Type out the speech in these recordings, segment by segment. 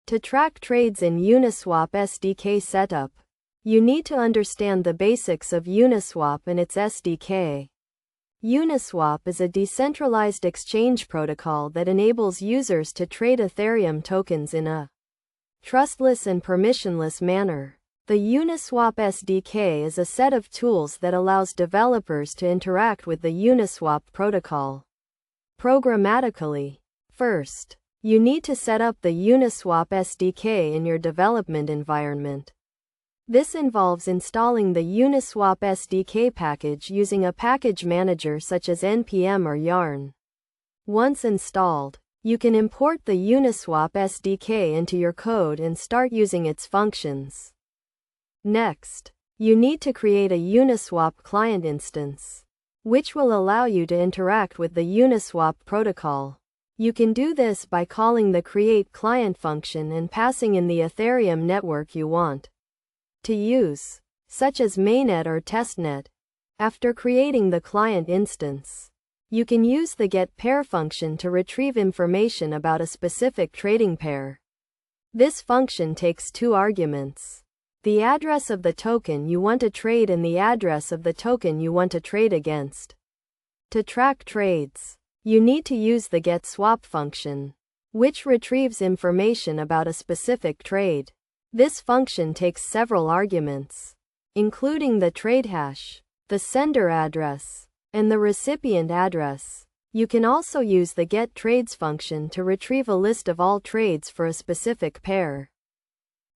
To track trades in Uniswap SDK setup, you need to understand the basics of Uniswap and its SDK. Uniswap is a decentralized exchange protocol that enables users to trade Ethereum tokens in a trustless and permissionless manner. The Uniswap SDK is a set of tools that allows developers to interact with the Uniswap protocol programmatically. First, you need to set up the Uniswap SDK in your development environment. This involves installing the Uniswap SDK package using a package manager such as npm or yarn. Once installed, you can import the Uniswap SDK into your code and start using its functions. Next, you need to create a Uniswap client instance, which will allow you to interact with the Uniswap protocol. You can do this by calling the create client function and passing in the Ethereum network you want to use, such as mainnet or testnet. After creating the client instance, you can use the get pair function to retrieve information about a specific trading pair. This function takes two arguments: the address of the token you want to trade and the address of the token you want to trade against. To track trades, you need to use the getSwap function, which retrieves information about a specific trade. This function takes several arguments, including the trade hash, the sender address, and the recipient address. You can also use the getTrades function to retrieve a list of all trades for a specific pair.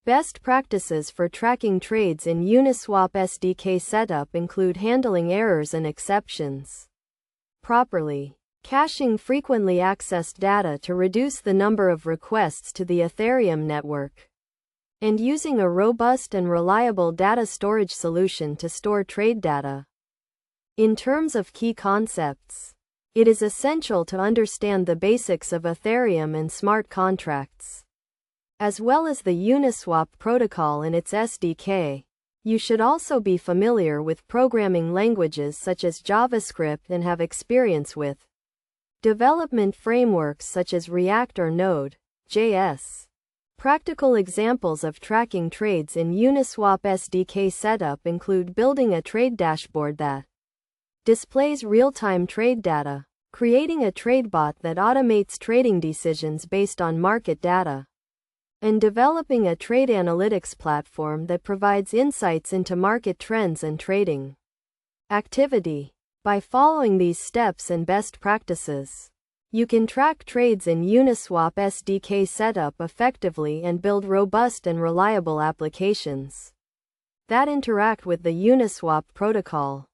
Best practices for tracking trades in Uniswap SDK setup include handling errors and exceptions properly, caching frequently accessed data to reduce the number of requests to the Ethereum network, and using a robust and reliable data storage solution to store trade data. In terms of key concepts, it is essential to understand the basics of Ethereum and smart contracts, as well as the Uniswap protocol and its SDK. You should also be familiar with programming languages such as JavaScript and have experience with development frameworks such as React or Node.js. Practical examples of tracking trades in Uniswap SDK setup include building a trade dashboard that displays real-time trade data, creating a trade bot that automates trading decisions based on market data, and developing a trade analytics platform that provides insights into market trends and trading activity. By following these steps and best practices, you can track trades in Uniswap SDK setup effectively and build robust and reliable applications that interact with the Uniswap protocol.